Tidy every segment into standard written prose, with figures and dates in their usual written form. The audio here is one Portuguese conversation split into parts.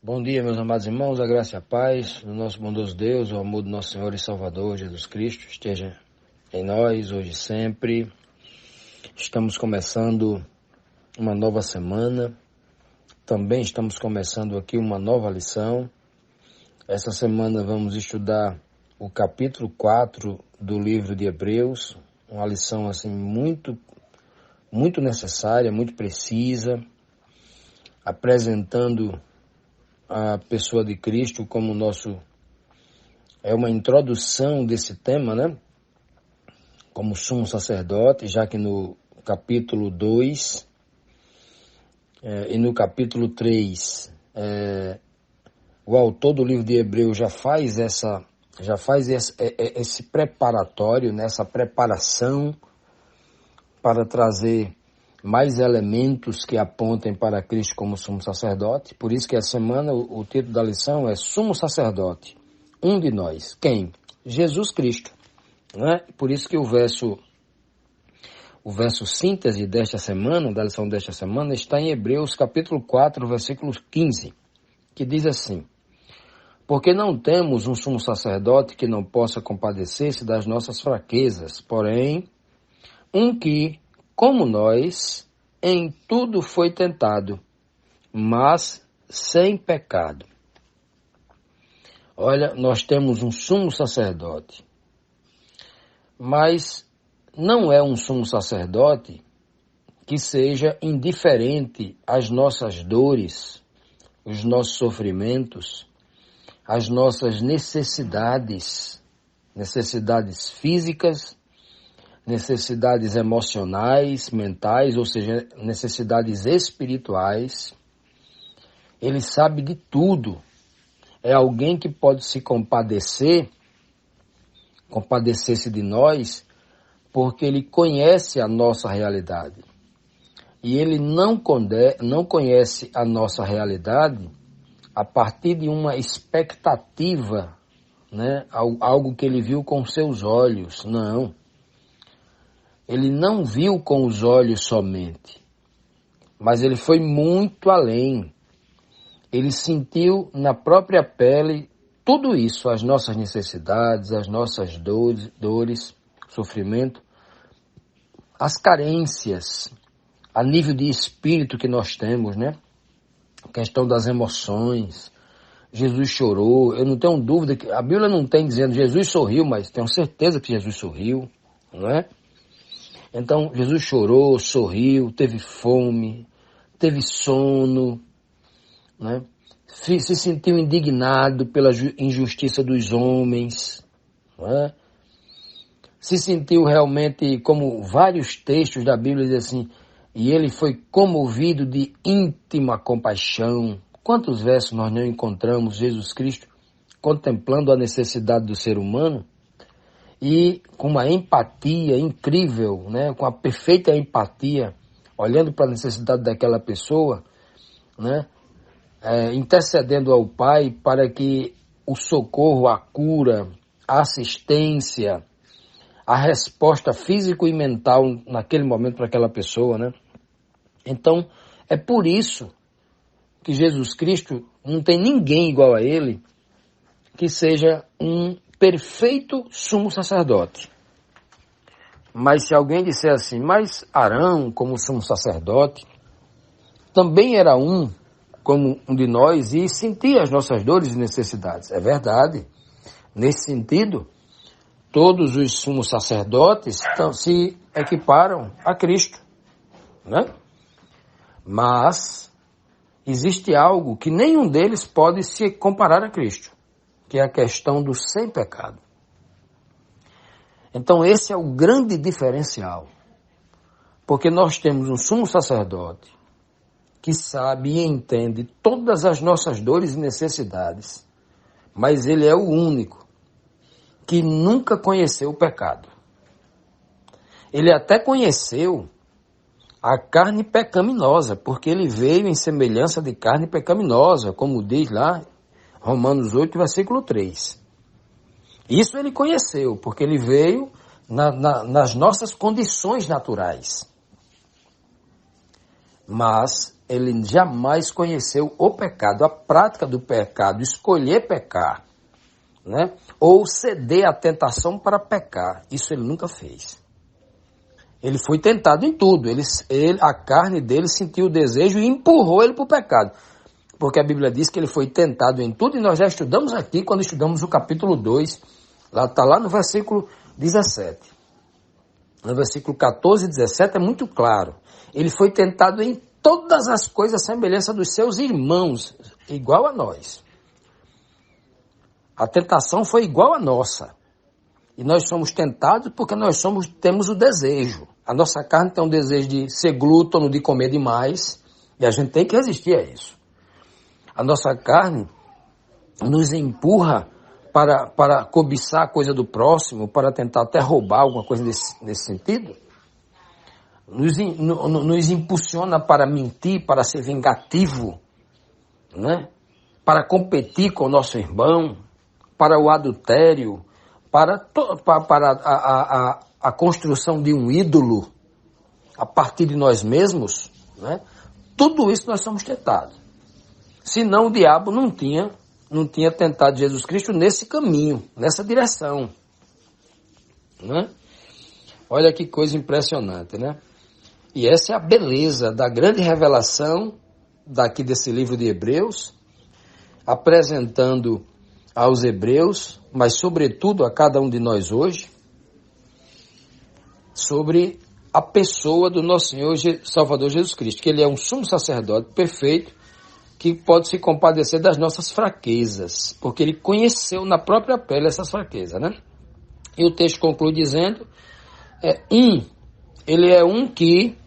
Bom dia, meus amados irmãos, a graça e a paz do nosso bondoso Deus, o amor do nosso Senhor e Salvador Jesus Cristo esteja em nós, hoje e sempre. Estamos começando uma nova semana, também estamos começando aqui uma nova lição. Essa semana vamos estudar o capítulo 4 do livro de Hebreus, uma lição assim muito necessária, muito precisa, apresentando a pessoa de Cristo como é uma introdução desse tema, né? Como sumo sacerdote, já que no capítulo 2 e no capítulo 3, o autor do livro de Hebreus já faz esse preparatório, né? Essa preparação para trazer mais elementos que apontem para Cristo como sumo sacerdote. Por isso que essa semana o título da lição é Sumo Sacerdote, um de nós. Quem? Jesus Cristo. Né? Por isso que o verso síntese desta semana, da lição desta semana, está em Hebreus capítulo 4, versículo 15, que diz assim: porque não temos um sumo sacerdote que não possa compadecer-se das nossas fraquezas, porém, um que, como nós, em tudo foi tentado, mas sem pecado. Olha, nós temos um sumo sacerdote, mas não é um sumo sacerdote que seja indiferente às nossas dores, os nossos sofrimentos, as nossas necessidades físicas, necessidades emocionais, mentais, ou seja, necessidades espirituais. Ele sabe de tudo. É alguém que pode se compadecer-se de nós, porque ele conhece a nossa realidade. E ele não conhece a nossa realidade a partir de uma expectativa, né? Algo que ele viu com seus olhos. Não. Ele não viu com os olhos somente, mas ele foi muito além. Ele sentiu na própria pele tudo isso, as nossas necessidades, as nossas dores, sofrimento, as carências, a nível de espírito que nós temos, né? A questão das emoções. Jesus chorou, eu não tenho dúvida que a Bíblia não tem dizendo Jesus sorriu, mas tenho certeza que Jesus sorriu, não é? Então, Jesus chorou, sorriu, teve fome, teve sono, né? Se sentiu indignado pela injustiça dos homens, né? Se sentiu realmente, como vários textos da Bíblia dizem assim, e ele foi comovido de íntima compaixão. Quantos versos nós não encontramos Jesus Cristo contemplando a necessidade do ser humano? E com uma empatia incrível, né? Com a perfeita empatia, olhando para a necessidade daquela pessoa, né? Intercedendo ao Pai para que o socorro, a cura, a assistência, a resposta física e mental naquele momento para aquela pessoa, né? Então, é por isso que Jesus Cristo não tem ninguém igual a ele que seja um perfeito sumo sacerdote. Mas se alguém disser assim, mas Arão, como sumo sacerdote, também era um como um de nós e sentir as nossas dores e necessidades. É verdade. Nesse sentido, todos os sumos sacerdotes se equiparam a Cristo, né? Mas existe algo que nenhum deles pode se comparar a Cristo, que é a questão do sem pecado. Então esse é o grande diferencial, porque nós temos um sumo sacerdote que sabe e entende todas as nossas dores e necessidades, mas ele é o único que nunca conheceu o pecado. Ele até conheceu a carne pecaminosa, porque ele veio em semelhança de carne pecaminosa, como diz lá Romanos 8, versículo 3. Isso ele conheceu, porque ele veio nas nossas condições naturais. Mas ele jamais conheceu o pecado, a prática do pecado, escolher pecar, né? Ou ceder à tentação para pecar. Isso ele nunca fez. Ele foi tentado em tudo. A carne dele sentiu o desejo e empurrou ele para o pecado. Porque a Bíblia diz que ele foi tentado em tudo, e nós já estudamos aqui, quando estudamos o capítulo 2, está lá no versículo 17. No versículo 14 e 17 é muito claro. Ele foi tentado em todas as coisas à semelhança dos seus irmãos, igual a nós. A tentação foi igual a nossa. E nós somos tentados porque temos o desejo. A nossa carne tem um desejo de ser glútono, de comer demais, e a gente tem que resistir a isso. A nossa carne nos empurra para cobiçar a coisa do próximo, para tentar até roubar alguma coisa nesse sentido. Nos impulsiona para mentir, para ser vingativo, né? Para competir com o nosso irmão, para o adultério, para a construção de um ídolo a partir de nós mesmos, né? Tudo isso nós somos tentados. Senão o diabo não tinha tentado Jesus Cristo nesse caminho, nessa direção, né? Olha que coisa impressionante, né? E essa é a beleza da grande revelação daqui desse livro de Hebreus, apresentando aos hebreus, mas sobretudo a cada um de nós hoje, sobre a pessoa do nosso Senhor Salvador Jesus Cristo, que ele é um sumo sacerdote perfeito, que pode se compadecer das nossas fraquezas, porque ele conheceu na própria pele essas fraquezas, né? E o texto conclui dizendo, ele é um que,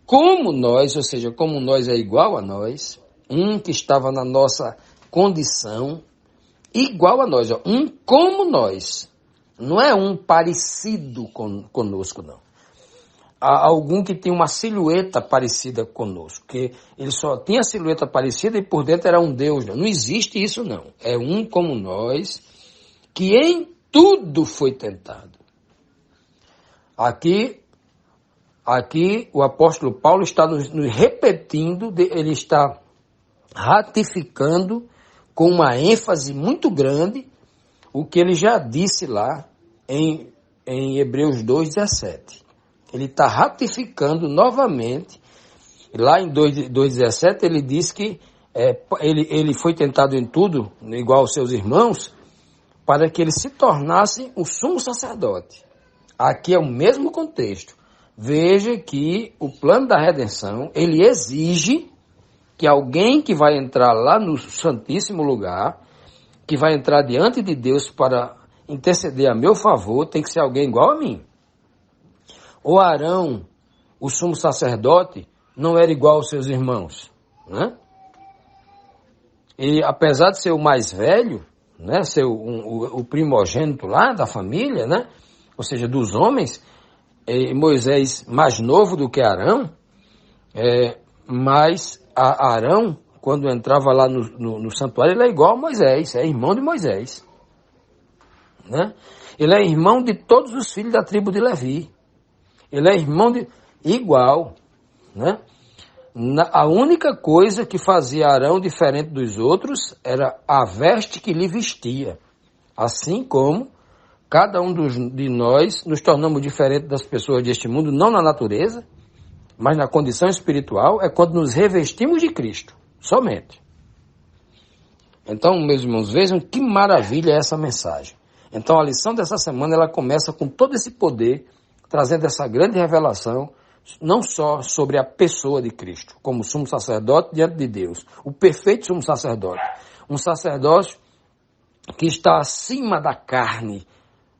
como nós, ou seja, como nós é igual a nós, um que estava na nossa condição, igual a nós, um como nós, não é um parecido conosco, não. Há algum que tem uma silhueta parecida conosco, que ele só tinha silhueta parecida e por dentro era um Deus. Não existe isso, não. É um como nós, que em tudo foi tentado. Aqui o apóstolo Paulo está nos repetindo, ele está ratificando com uma ênfase muito grande o que ele já disse lá em Hebreus 2,17. Ele está ratificando novamente, lá em 2,17 ele diz que ele foi tentado em tudo, igual aos seus irmãos, para que ele se tornasse um sumo sacerdote. Aqui é o mesmo contexto. Veja que o plano da redenção, ele exige que alguém que vai entrar lá no Santíssimo Lugar, que vai entrar diante de Deus para interceder a meu favor, tem que ser alguém igual a mim. O Arão, o sumo sacerdote, não era igual aos seus irmãos, né? Ele, apesar de ser o mais velho, né, ser o primogênito lá da família, né, ou seja, dos homens, Moisés mais novo do que Arão, mas Arão, quando entrava lá no santuário, ele é igual a Moisés, é irmão de Moisés, né? Ele é irmão de todos os filhos da tribo de Levi. Ele é irmão igual, né? A única coisa que fazia Arão diferente dos outros era a veste que lhe vestia. Assim como cada um de nós nos tornamos diferentes das pessoas deste mundo, não na natureza, mas na condição espiritual, é quando nos revestimos de Cristo. Somente. Então, meus irmãos, vejam que maravilha é essa mensagem. Então, a lição dessa semana, ela começa com todo esse poder, trazendo essa grande revelação, não só sobre a pessoa de Cristo, como sumo sacerdote diante de Deus, o perfeito sumo sacerdote, um sacerdócio que está acima da carne,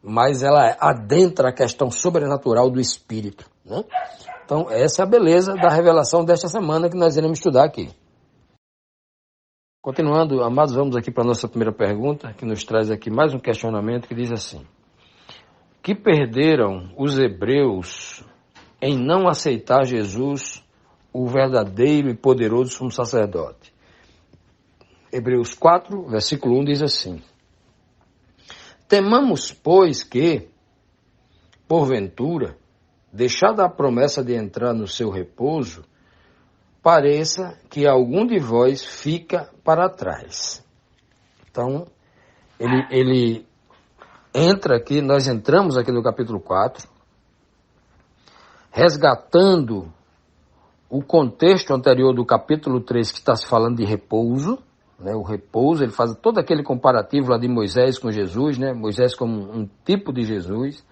mas ela adentra a questão sobrenatural do Espírito, né? Então, essa é a beleza da revelação desta semana que nós iremos estudar aqui. Continuando, amados, vamos aqui para a nossa primeira pergunta, que nos traz aqui mais um questionamento que diz assim: que perderam os hebreus em não aceitar Jesus, o verdadeiro e poderoso sumo sacerdote? Hebreus 4, versículo 1 diz assim: temamos, pois, que, porventura, deixada a promessa de entrar no seu repouso, pareça que algum de vós fica para trás. Então, ele entra aqui, nós entramos aqui no capítulo 4, resgatando o contexto anterior do capítulo 3, que está se falando de repouso, né? O repouso, ele faz todo aquele comparativo lá de Moisés com Jesus, né? Moisés como um tipo de Jesus,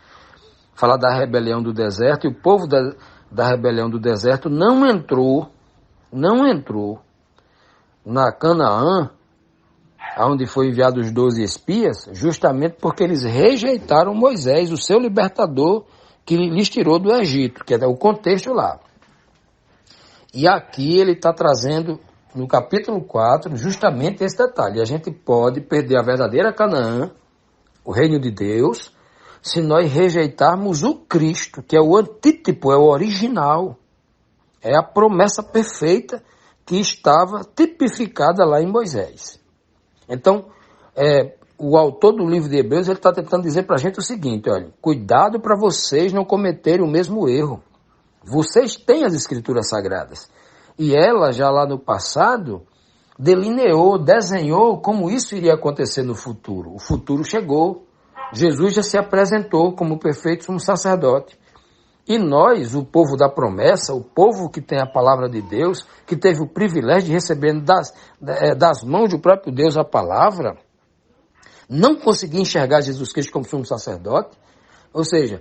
falar da rebelião do deserto, e o povo da rebelião do deserto não entrou na Canaã, onde foi enviado os 12 espias, justamente porque eles rejeitaram Moisés, o seu libertador, que lhes tirou do Egito, que é o contexto lá. E aqui ele está trazendo, no capítulo 4, justamente esse detalhe. A gente pode perder a verdadeira Canaã, o reino de Deus, se nós rejeitarmos o Cristo, que é o antítipo, é o original. É a promessa perfeita que estava tipificada lá em Moisés. Então, o autor do livro de Hebreus, ele está tentando dizer para a gente o seguinte: olha, cuidado para vocês não cometerem o mesmo erro. Vocês têm as escrituras sagradas. E ela, já lá no passado, delineou, desenhou como isso iria acontecer no futuro. O futuro chegou. Jesus já se apresentou como perfeito sumo sacerdote. E nós, o povo da promessa, o povo que tem a palavra de Deus, que teve o privilégio de receber das mãos do próprio Deus a palavra, não conseguir enxergar Jesus Cristo como sumo sacerdote. Ou seja,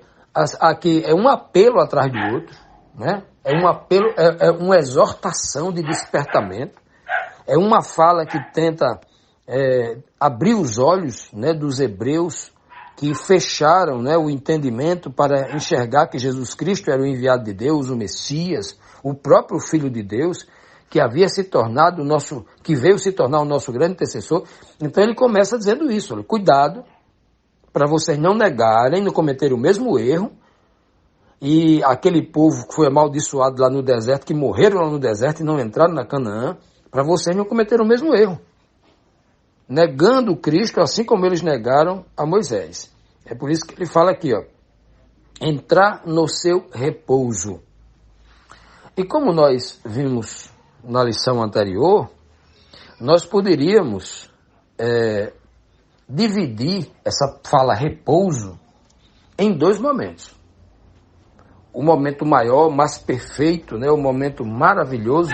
aqui é um apelo atrás do outro, né? É um apelo, é uma exortação de despertamento, é uma fala que tenta abrir os olhos, né, dos hebreus que fecharam, né, o entendimento para enxergar que Jesus Cristo era o enviado de Deus, o Messias, o próprio Filho de Deus, que havia se tornado que veio se tornar o nosso grande intercessor. Então ele começa dizendo isso: olha, cuidado para vocês não negarem, não cometerem o mesmo erro. E aquele povo que foi amaldiçoado lá no deserto, que morreram lá no deserto e não entraram na Canaã, para vocês não cometerem o mesmo erro, negando Cristo, assim como eles negaram a Moisés. É por isso que ele fala aqui, ó, entrar no seu repouso. E como nós vimos na lição anterior, nós poderíamos dividir essa fala repouso em dois momentos. O momento maior, mais perfeito, né, o momento maravilhoso,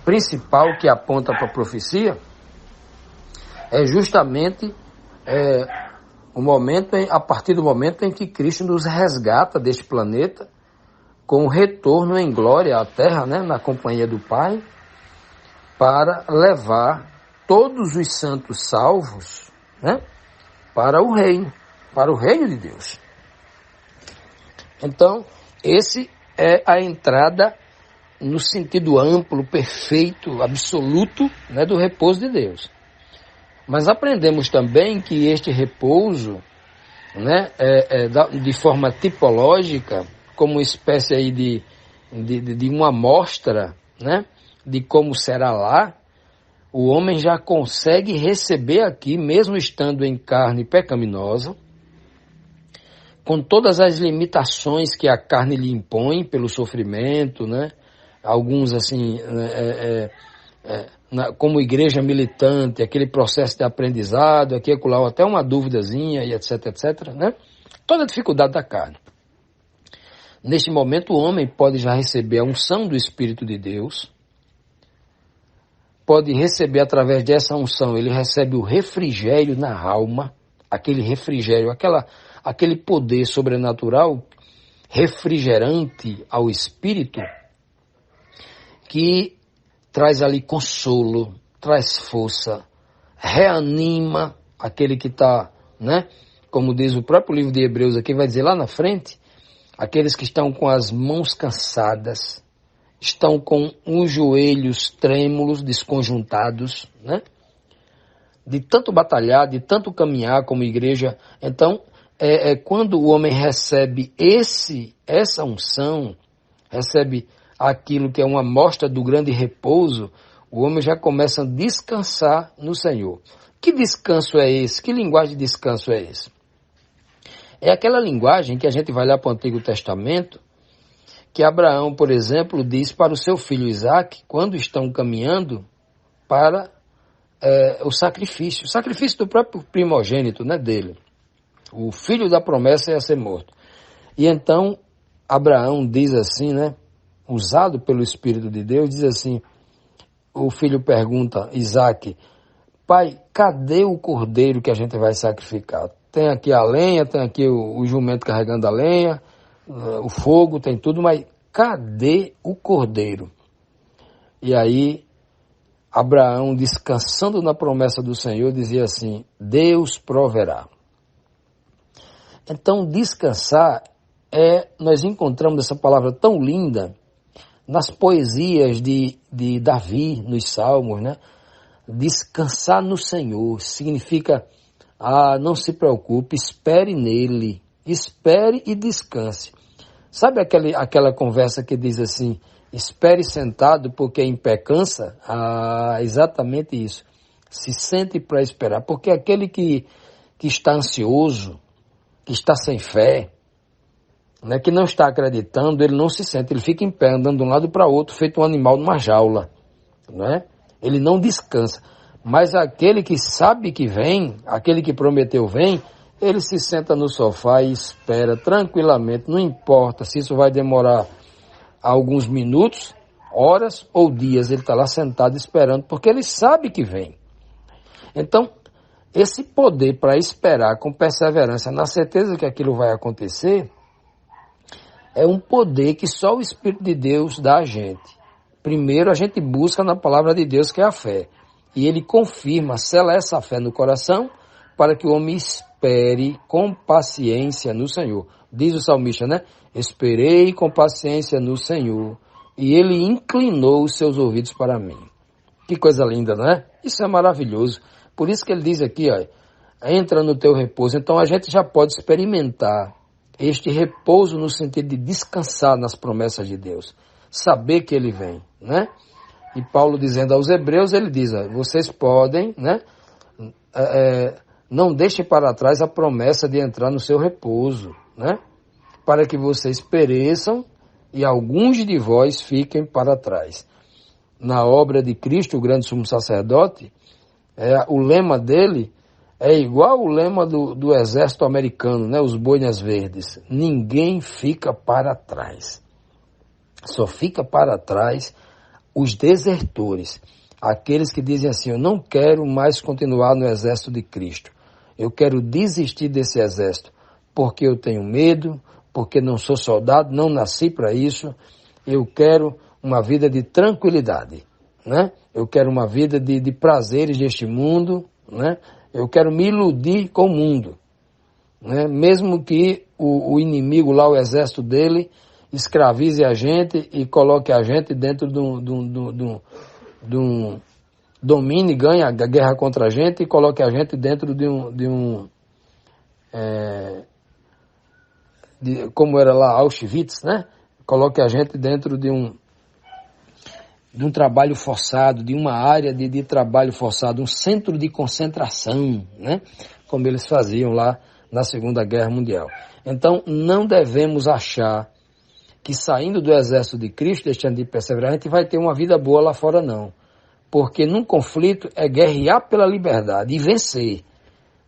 principal que aponta para a profecia, é justamente o momento, a partir do momento em que Cristo nos resgata deste planeta, com o retorno em glória à Terra, né, na companhia do Pai, para levar todos os santos salvos, né, para o reino de Deus. Então, esse é a entrada no sentido amplo, perfeito, absoluto, né, do repouso de Deus. Mas aprendemos também que este repouso, né, de forma tipológica, como uma espécie aí de uma amostra, né, de como será lá, o homem já consegue receber aqui, mesmo estando em carne pecaminosa, com todas as limitações que a carne lhe impõe pelo sofrimento, né? Alguns assim, como igreja militante, aquele processo de aprendizado, aqui e acolá, até uma duvidazinha e etc, né? Toda a dificuldade da carne. Neste momento o homem pode já receber a unção do Espírito de Deus, pode receber através dessa unção, ele recebe o refrigério na alma, aquele refrigério, aquele poder sobrenatural, refrigerante ao espírito, que traz ali consolo, traz força, reanima aquele que está, né? Como diz o próprio livro de Hebreus aqui, vai dizer lá na frente, aqueles que estão com as mãos cansadas, estão com os joelhos trêmulos, desconjuntados, né? De tanto batalhar, de tanto caminhar como igreja. Então, quando o homem recebe essa unção, recebe aquilo que é uma amostra do grande repouso, o homem já começa a descansar no Senhor. Que descanso é esse? Que linguagem de descanso é esse? É aquela linguagem que a gente vai lá para o Antigo Testamento, que Abraão, por exemplo, diz para o seu filho Isaque, quando estão caminhando para o sacrifício do próprio primogênito, né, dele. O filho da promessa ia ser morto. E então, Abraão diz assim, né, usado pelo Espírito de Deus, diz assim, o filho pergunta, Isaque, pai, cadê o cordeiro que a gente vai sacrificar? Tem aqui a lenha, tem aqui o jumento carregando a lenha, o fogo, tem tudo, mas cadê o cordeiro? E aí, Abraão, descansando na promessa do Senhor, dizia assim, Deus proverá. Então, descansar nós encontramos essa palavra tão linda nas poesias de Davi, nos Salmos, né? Descansar no Senhor significa, não se preocupe, espere nele, espere e descanse. Sabe aquela conversa que diz assim, espere sentado porque em pé cansa? Exatamente isso. Se sente para esperar, porque aquele que está ansioso, que está sem fé, né, que não está acreditando, ele não se sente, ele fica em pé, andando de um lado para outro, feito um animal numa jaula, né? Ele não descansa. Mas aquele que sabe que vem, aquele que prometeu vem, ele se senta no sofá e espera tranquilamente, não importa se isso vai demorar alguns minutos, horas ou dias, ele está lá sentado esperando, porque ele sabe que vem. Então, esse poder para esperar com perseverança, na certeza que aquilo vai acontecer, é um poder que só o Espírito de Deus dá a gente. Primeiro a gente busca na palavra de Deus, que é a fé. E ele confirma, sela essa fé no coração, para que o homem espere com paciência no Senhor. Diz o salmista, né? Esperei com paciência no Senhor, e ele inclinou os seus ouvidos para mim. Que coisa linda, não é? Isso é maravilhoso. Por isso que ele diz aqui, ó, entra no teu repouso. Então a gente já pode experimentar este repouso no sentido de descansar nas promessas de Deus. Saber que ele vem, né? E Paulo dizendo aos hebreus, ele diz, ó, vocês podem, né? Não deixem para trás a promessa de entrar no seu repouso, né? Para que vocês pereçam e alguns de vós fiquem para trás. Na obra de Cristo, o grande sumo sacerdote, o lema dele é igual o lema do exército americano, né? Os boinas verdes. Ninguém fica para trás. Só fica para trás os desertores. Aqueles que dizem assim, eu não quero mais continuar no exército de Cristo. Eu quero desistir desse exército, porque eu tenho medo, porque não sou soldado, não nasci para isso. Eu quero uma vida de tranquilidade, né? Eu quero uma vida de prazeres deste mundo, né? Eu quero me iludir com o mundo, né? Mesmo que o inimigo lá, o exército dele, escravize a gente e coloque a gente dentro de um domine, ganhe a guerra contra a gente e coloque a gente dentro como era lá Auschwitz, né? Coloque a gente dentro de um trabalho forçado, de uma área de trabalho forçado, um centro de concentração, né? Como eles faziam lá na Segunda Guerra Mundial. Então, não devemos achar que saindo do exército de Cristo, deixando de perseverar, a gente vai ter uma vida boa lá fora, não. Porque num conflito é guerrear pela liberdade e vencer,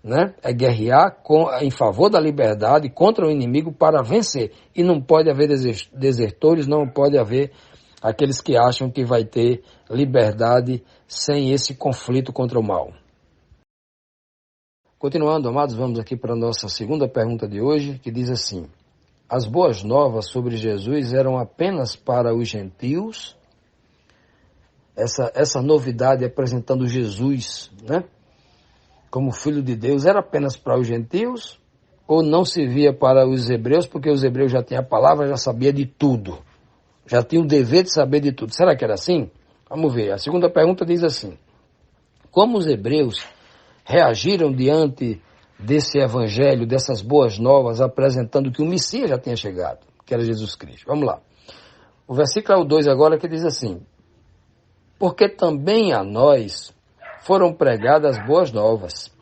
né? É guerrear em favor da liberdade contra o inimigo para vencer. E não pode haver desertores, não pode haver aqueles que acham que vai ter liberdade sem esse conflito contra o mal. Continuando, amados, vamos aqui para a nossa segunda pergunta de hoje, que diz assim: as boas novas sobre Jesus eram apenas para os gentios? Essa novidade apresentando Jesus, né, como Filho de Deus, era apenas para os gentios? Ou não servia para os hebreus, porque os hebreus já tinham a palavra, já sabia de tudo? Já tinham o dever de saber de tudo. Será que era assim? Vamos ver. A segunda pergunta diz assim: como os hebreus reagiram diante desse evangelho, dessas boas novas, apresentando que o Messias já tinha chegado, que era Jesus Cristo? Vamos lá. O versículo 2 agora que diz assim: porque também a nós foram pregadas boas novas,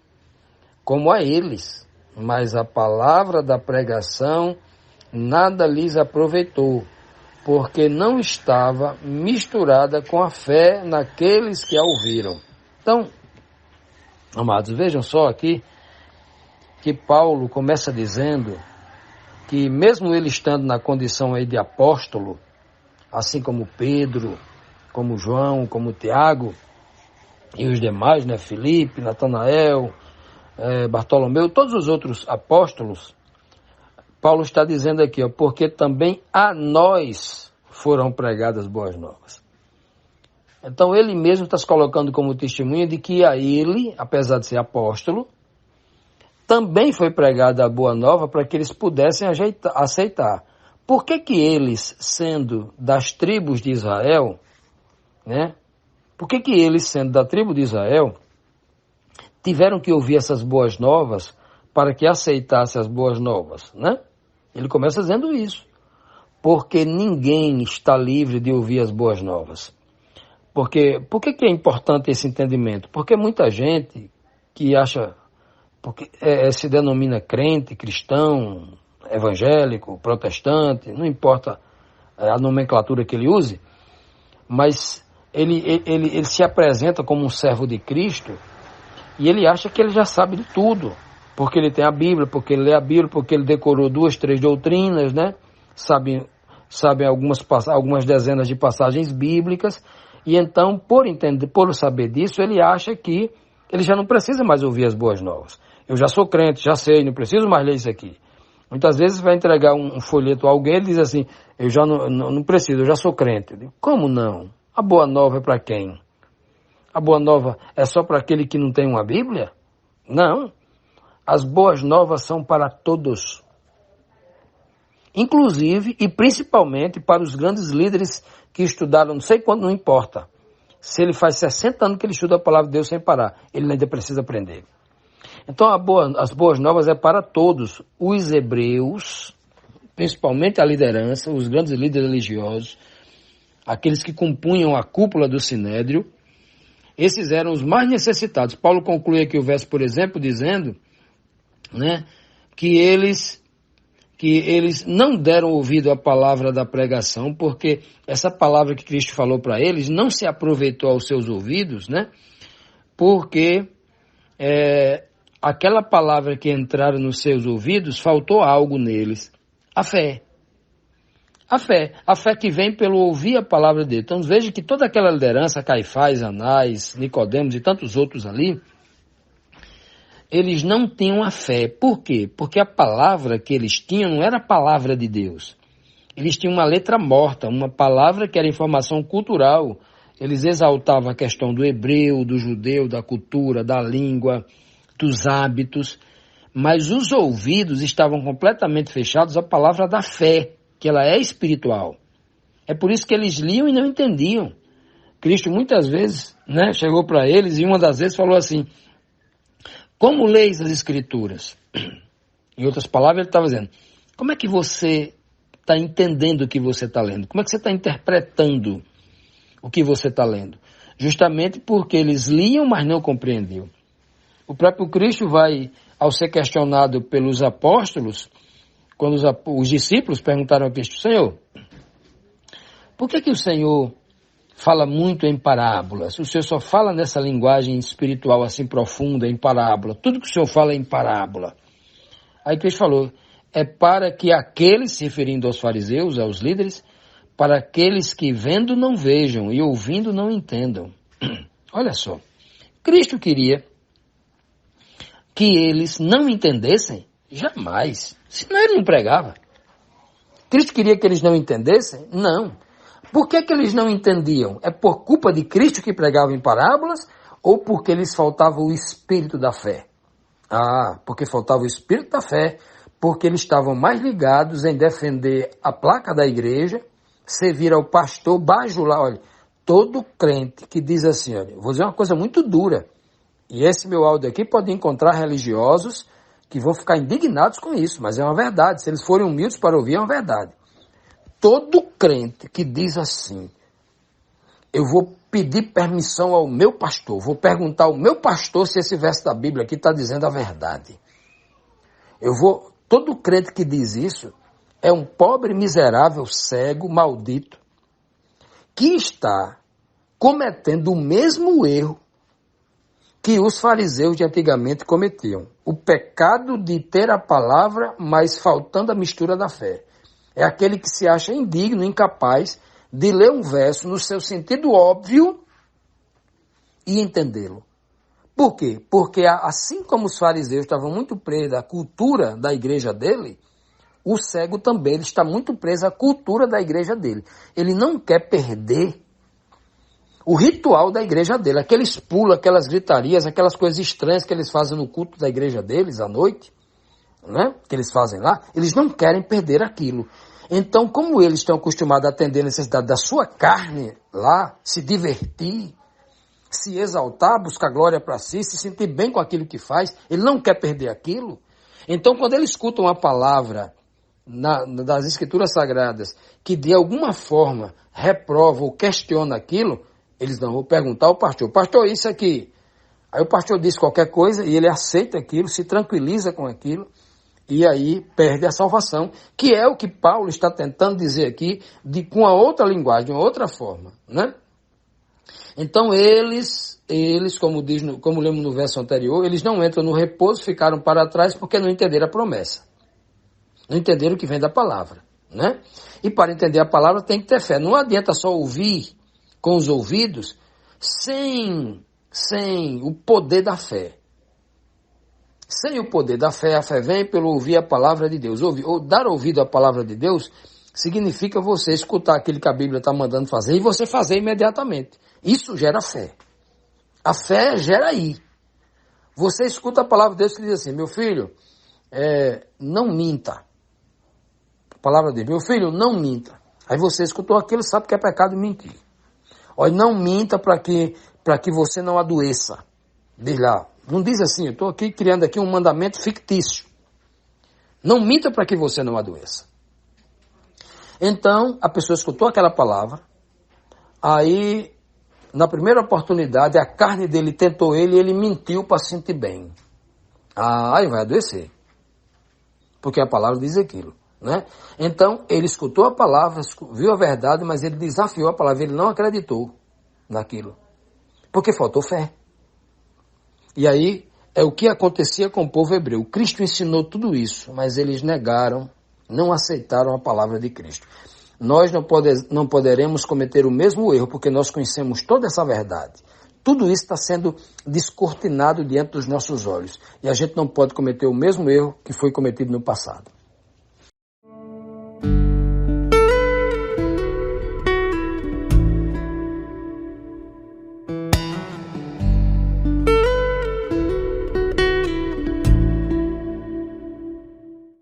como a eles, mas a palavra da pregação nada lhes aproveitou, porque não estava misturada com a fé naqueles que a ouviram. Então, amados, vejam só aqui que Paulo começa dizendo que mesmo ele estando na condição aí de apóstolo, assim como Pedro, como João, como Tiago e os demais, né, Filipe, Natanael, Bartolomeu, todos os outros apóstolos, Paulo está dizendo aqui, ó, porque também a nós foram pregadas boas novas. Então ele mesmo está se colocando como testemunha de que a ele, apesar de ser apóstolo, também foi pregada a boa nova para que eles pudessem aceitar. Por que que eles, sendo das tribos de Israel, né? Por que que eles, sendo da tribo de Israel, tiveram que ouvir essas boas novas para que aceitassem as boas novas, né? Ele começa dizendo isso. Porque ninguém está livre de ouvir as boas novas. Por que é importante esse entendimento? Porque muita gente que acha, porque se denomina crente, cristão, evangélico, protestante, não importa a nomenclatura que ele use, mas ele se apresenta como um servo de Cristo e ele acha que ele já sabe de tudo, porque ele tem a Bíblia, porque ele lê a Bíblia, porque ele decorou 2, 3 doutrinas, né? Sabe algumas dezenas de passagens bíblicas, e então, por saber disso, ele acha que ele já não precisa mais ouvir as boas novas. Eu já sou crente, já sei, não preciso mais ler isso aqui. Muitas vezes vai entregar um folheto a alguém e ele diz assim: eu já não preciso, eu já sou crente. Eu digo, como não? A boa nova é para quem? A boa nova é só para aquele que não tem uma Bíblia? Não. As boas novas são para todos. Inclusive e principalmente para os grandes líderes que estudaram, não sei quanto, não importa. Se ele faz 60 anos que ele estuda a palavra de Deus sem parar, ele ainda precisa aprender. Então as boas novas é para todos. Os hebreus, principalmente a liderança, os grandes líderes religiosos, aqueles que compunham a cúpula do Sinédrio, esses eram os mais necessitados. Paulo conclui aqui o verso, por exemplo, dizendo, né, que eles não deram ouvido à palavra da pregação, porque essa palavra que Cristo falou para eles não se aproveitou aos seus ouvidos, né? Porque aquela palavra que entraram nos seus ouvidos, faltou algo neles. A fé. A fé que vem pelo ouvir a palavra dele. Então veja que toda aquela liderança, Caifás, Anás, Nicodemos e tantos outros ali, eles não tinham a fé. Por quê? Porque a palavra que eles tinham não era a palavra de Deus. Eles tinham uma letra morta, uma palavra que era informação cultural. Eles exaltavam a questão do hebreu, do judeu, da cultura, da língua, dos hábitos. Mas os ouvidos estavam completamente fechados à palavra da fé, que ela é espiritual. É por isso que eles liam e não entendiam. Cristo muitas vezes, né, chegou para eles e uma das vezes falou assim: como leis as Escrituras? Em outras palavras, ele estava dizendo: como é que você está entendendo o que você está lendo? Como é que você está interpretando o que você está lendo? Justamente porque eles liam, mas não compreendiam. O próprio Cristo vai, ao ser questionado pelos apóstolos, quando os discípulos perguntaram a Cristo: Senhor, por que o Senhor fala muito em parábolas? O Senhor só fala nessa linguagem espiritual assim profunda, em parábola. Tudo que o Senhor fala é em parábola. Aí Cristo falou: é para que aqueles, se referindo aos fariseus, aos líderes, para aqueles que vendo não vejam e ouvindo não entendam. Olha só, Cristo queria que eles não entendessem? Jamais. Senão ele não pregava. Cristo queria que eles não entendessem? Não. Por que eles não entendiam? É por culpa de Cristo que pregava em parábolas ou porque lhes faltava o espírito da fé? Ah, porque faltava o espírito da fé, porque eles estavam mais ligados em defender a placa da igreja, servir ao pastor, bajular. Olha, todo crente que diz assim, olha, vou dizer uma coisa muito dura, e esse meu áudio aqui pode encontrar religiosos que vão ficar indignados com isso, mas é uma verdade. Se eles forem humildes para ouvir, é uma verdade. Todo crente que diz assim, eu vou pedir permissão ao meu pastor, vou perguntar ao meu pastor se esse verso da Bíblia aqui está dizendo a verdade. Todo crente que diz isso é um pobre, miserável, cego, maldito, que está cometendo o mesmo erro que os fariseus de antigamente cometiam. O pecado de ter a palavra, mas faltando a mistura da fé. É aquele que se acha indigno, incapaz de ler um verso no seu sentido óbvio e entendê-lo. Por quê? Porque assim como os fariseus estavam muito presos à cultura da igreja dele, o cego também ele está muito preso à cultura da igreja dele. Ele não quer perder o ritual da igreja dele, aqueles pulos, aquelas gritarias, aquelas coisas estranhas que eles fazem no culto da igreja deles à noite, né? Que eles fazem lá, eles não querem perder aquilo. Então, como eles estão acostumados a atender a necessidade da sua carne lá, se divertir, se exaltar, buscar glória para si, se sentir bem com aquilo que faz, ele não quer perder aquilo. Então, quando eles escutam a palavra das Escrituras Sagradas, que de alguma forma reprova ou questiona aquilo, eles não vão perguntar ao pastor, isso aqui. Aí o pastor diz qualquer coisa e ele aceita aquilo, se tranquiliza com aquilo e aí perde a salvação, que é o que Paulo está tentando dizer aqui com a outra linguagem, de uma outra forma, né? Então eles como lemos no verso anterior, eles não entram no repouso, ficaram para trás porque não entenderam a promessa. Não entenderam o que vem da palavra, né? E para entender a palavra tem que ter fé. Não adianta só ouvir com os ouvidos sem o poder da fé. Sem o poder da fé, a fé vem pelo ouvir a palavra de Deus. Dar ouvido à palavra de Deus significa você escutar aquilo que a Bíblia está mandando fazer e você fazer imediatamente. Isso gera fé. A fé gera aí. Você escuta a palavra de Deus que diz assim, meu filho, não minta. A palavra de Deus, meu filho, não minta. Aí você escutou aquilo, sabe que é pecado mentir. Olha, não minta para que você não adoeça. Diz lá. Não diz assim, eu estou aqui criando aqui um mandamento fictício. Não minta para que você não adoeça. Então, a pessoa escutou aquela palavra, aí, na primeira oportunidade, a carne dele tentou ele e ele mentiu para se sentir bem. Aí vai adoecer. Porque a palavra diz aquilo, né? Então, ele escutou a palavra, viu a verdade, mas ele desafiou a palavra, ele não acreditou naquilo. Porque faltou fé. E aí, é o que acontecia com o povo hebreu. Cristo ensinou tudo isso, mas eles negaram, não aceitaram a palavra de Cristo. Nós não poderemos cometer o mesmo erro, porque nós conhecemos toda essa verdade. Tudo isso está sendo descortinado diante dos nossos olhos. E a gente não pode cometer o mesmo erro que foi cometido no passado.